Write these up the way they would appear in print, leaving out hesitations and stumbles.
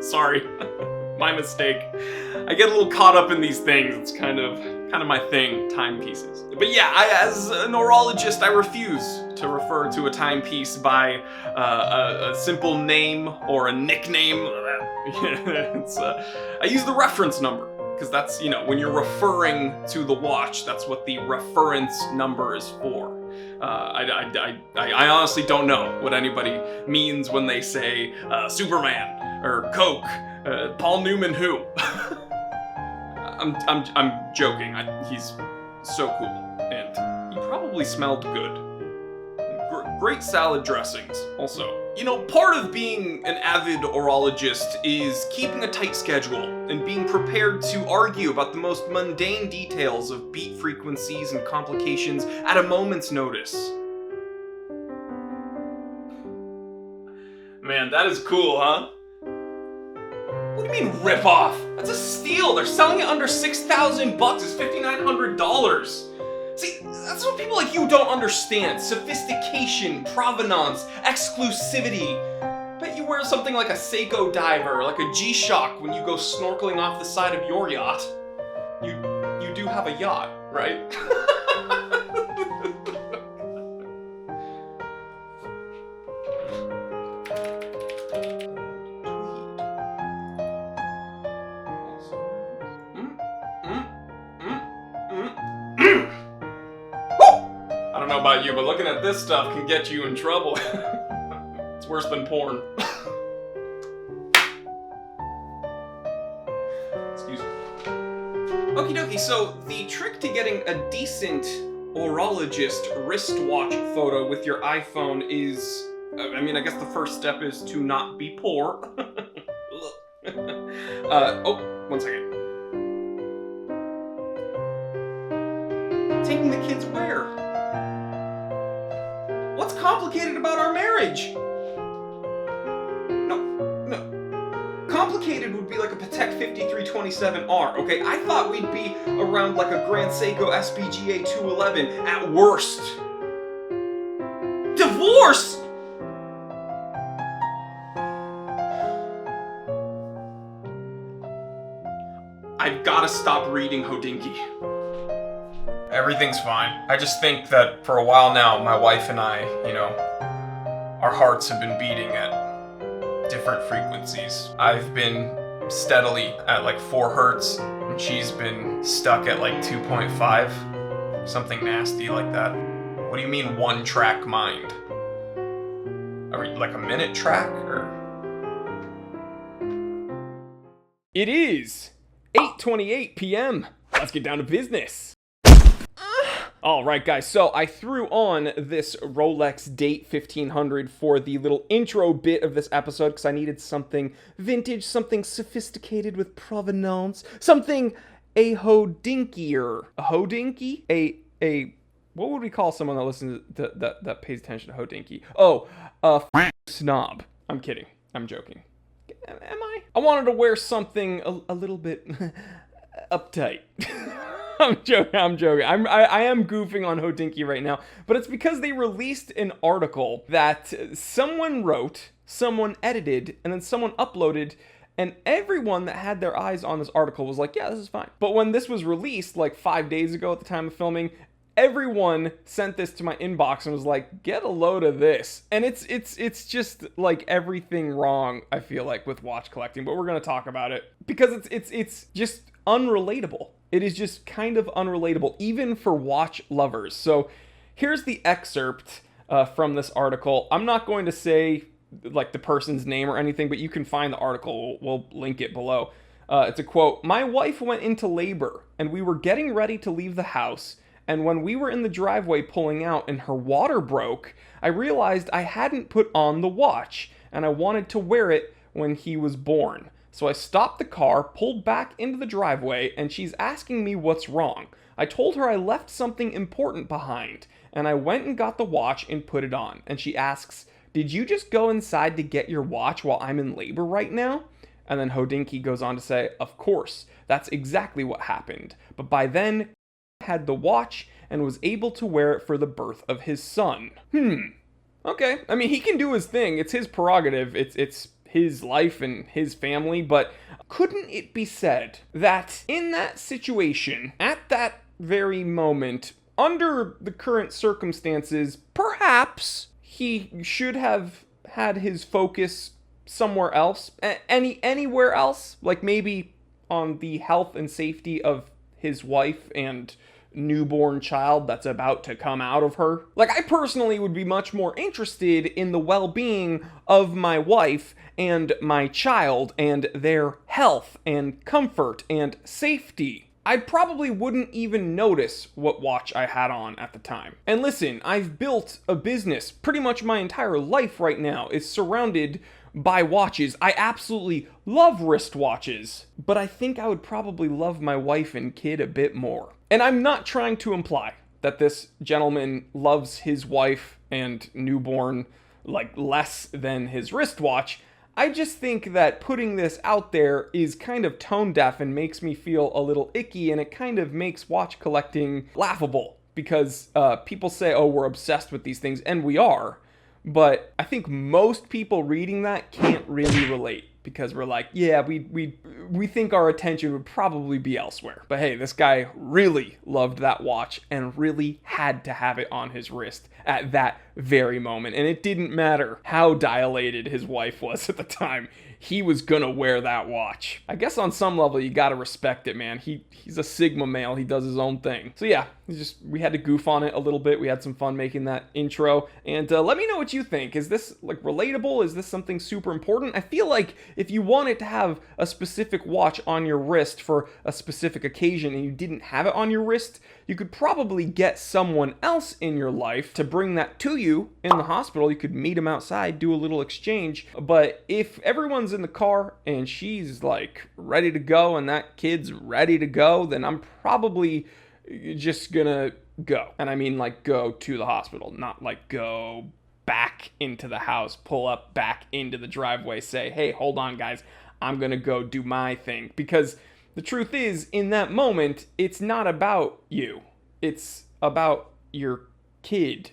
Sorry. My mistake. I get a little caught up in these things. It's kind of my thing, timepieces. But yeah, as a neurologist, I refuse to refer to a timepiece by a simple name or a nickname. I use the reference number, because that's, when you're referring to the watch, that's what the reference number is for. I honestly don't know what anybody means when they say Superman or Coke, Paul Newman who. I'm joking. He's so cool, and he probably smelled good. Great salad dressings, also. Part of being an avid orologist is keeping a tight schedule and being prepared to argue about the most mundane details of beat frequencies and complications at a moment's notice. Man, that is cool, huh? What do you mean rip off? That's a steal. They're selling it under $6,000. It's $5,900. See, that's what people like you don't understand. Sophistication, provenance, exclusivity. Bet you wear something like a Seiko diver, like a G-Shock when you go snorkeling off the side of your yacht. You do have a yacht, right? I don't know about you, but looking at this stuff can get you in trouble. It's worse than porn. Excuse me. Okie dokie, so the trick to getting a decent orologist wristwatch photo with your iPhone is, I guess the first step is to not be poor. One second. Taking the kids where? What's complicated about our marriage? No. Complicated would be like a Patek 5327R, okay? I thought we'd be around like a Grand Seiko SPGA 211 at worst. Divorce? I've gotta stop reading Hodinkee. Everything's fine. I just think that for a while now, my wife and I, our hearts have been beating at different frequencies. I've been steadily at like 4 hertz, and she's been stuck at like 2.5. Something nasty like that. What do you mean one-track mind? Are we like a minute track, or? It is 8:28 p.m. Let's get down to business. Alright guys, so I threw on this Rolex Date 1500 for the little intro bit of this episode because I needed something vintage, something sophisticated with provenance, something a Hodinkier. A Hodinkee? A what would we call someone that listens to that pays attention to Hodinkee? Oh, a snob. I'm kidding. I'm joking. Am I? I wanted to wear something a little bit uptight. I'm joking. I am goofing on Hodinkee right now, but it's because they released an article that someone wrote, someone edited, and then someone uploaded, and everyone that had their eyes on this article was like, yeah, this is fine. But when this was released, like 5 days ago at the time of filming, everyone sent this to my inbox and was like, get a load of this. And it's just like everything wrong, I feel like, with watch collecting, but we're going to talk about it because it's just unrelatable. It is just kind of unrelatable, even for watch lovers. So here's the excerpt from this article. I'm not going to say like the person's name or anything, but you can find the article. We'll link it below. It's a quote. My wife went into labor and we were getting ready to leave the house. And when we were in the driveway pulling out and her water broke, I realized I hadn't put on the watch and I wanted to wear it when he was born. So I stopped the car, pulled back into the driveway, and she's asking me what's wrong. I told her I left something important behind, and I went and got the watch and put it on. And she asks, did you just go inside to get your watch while I'm in labor right now? And then Hodinkee goes on to say, of course, that's exactly what happened. But by then, I had the watch and was able to wear it for the birth of his son. Okay, I mean, he can do his thing. It's his prerogative. It's his life and his family, but couldn't it be said that in that situation, at that very moment, under the current circumstances, perhaps he should have had his focus somewhere else, anywhere else, like maybe on the health and safety of his wife and newborn child that's about to come out of her. Like, I personally would be much more interested in the well-being of my wife and my child and their health and comfort and safety. I probably wouldn't even notice what watch I had on at the time. And listen, I've built a business. Pretty much my entire life right now is surrounded by watches. I absolutely love wristwatches, but I think I would probably love my wife and kid a bit more. And I'm not trying to imply that this gentleman loves his wife and newborn like less than his wristwatch. I just think that putting this out there is kind of tone deaf and makes me feel a little icky, and it kind of makes watch collecting laughable because people say, oh, we're obsessed with these things, and we are. But I think most people reading that can't really relate because we're like, yeah, we think our attention would probably be elsewhere. But hey, this guy really loved that watch and really had to have it on his wrist at that very moment. And it didn't matter how dilated his wife was at the time. He was gonna wear that watch. I guess on some level you gotta respect it, man. He's a Sigma male. He does his own thing. So yeah, we had to goof on it a little bit. We had some fun making that intro. And let me know what you think. Is this like relatable? Is this something super important? I feel like if you wanted to have a specific watch on your wrist for a specific occasion and you didn't have it on your wrist, you could probably get someone else in your life to bring that to you in the hospital. You could meet them outside, do a little exchange. But if everyone's in the car and she's like ready to go and that kid's ready to go, then I'm probably just gonna go. And I mean like go to the hospital, not like go back into the house, pull up back into the driveway, say, hey, hold on guys, I'm gonna go do my thing. Because the truth is, in that moment, it's not about you. It's about your kid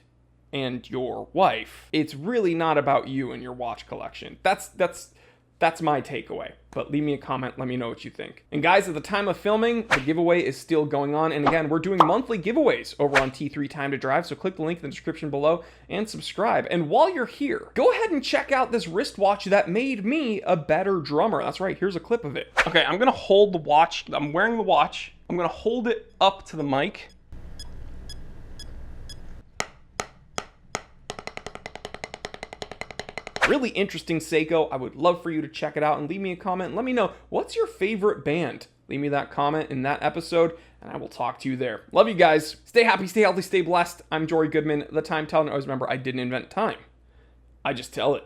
and your wife. It's really not about you and your watch collection. That's my takeaway. But leave me a comment, let me know what you think. And guys, at the time of filming, the giveaway is still going on. And again, we're doing monthly giveaways over on T3 Time to Drive. So click the link in the description below and subscribe. And while you're here, go ahead and check out this wristwatch that made me a better drummer. That's right, here's a clip of it. Okay, I'm gonna hold the watch. I'm wearing the watch. I'm gonna hold it up to the mic. Really interesting Seiko. I would love for you to check it out and leave me a comment and let me know, what's your favorite band? Leave me that comment in that episode and I will talk to you there. Love you guys. Stay happy, stay healthy, stay blessed. I'm Jory Goodman, the Time Teller. Always remember, I didn't invent time. I just tell it.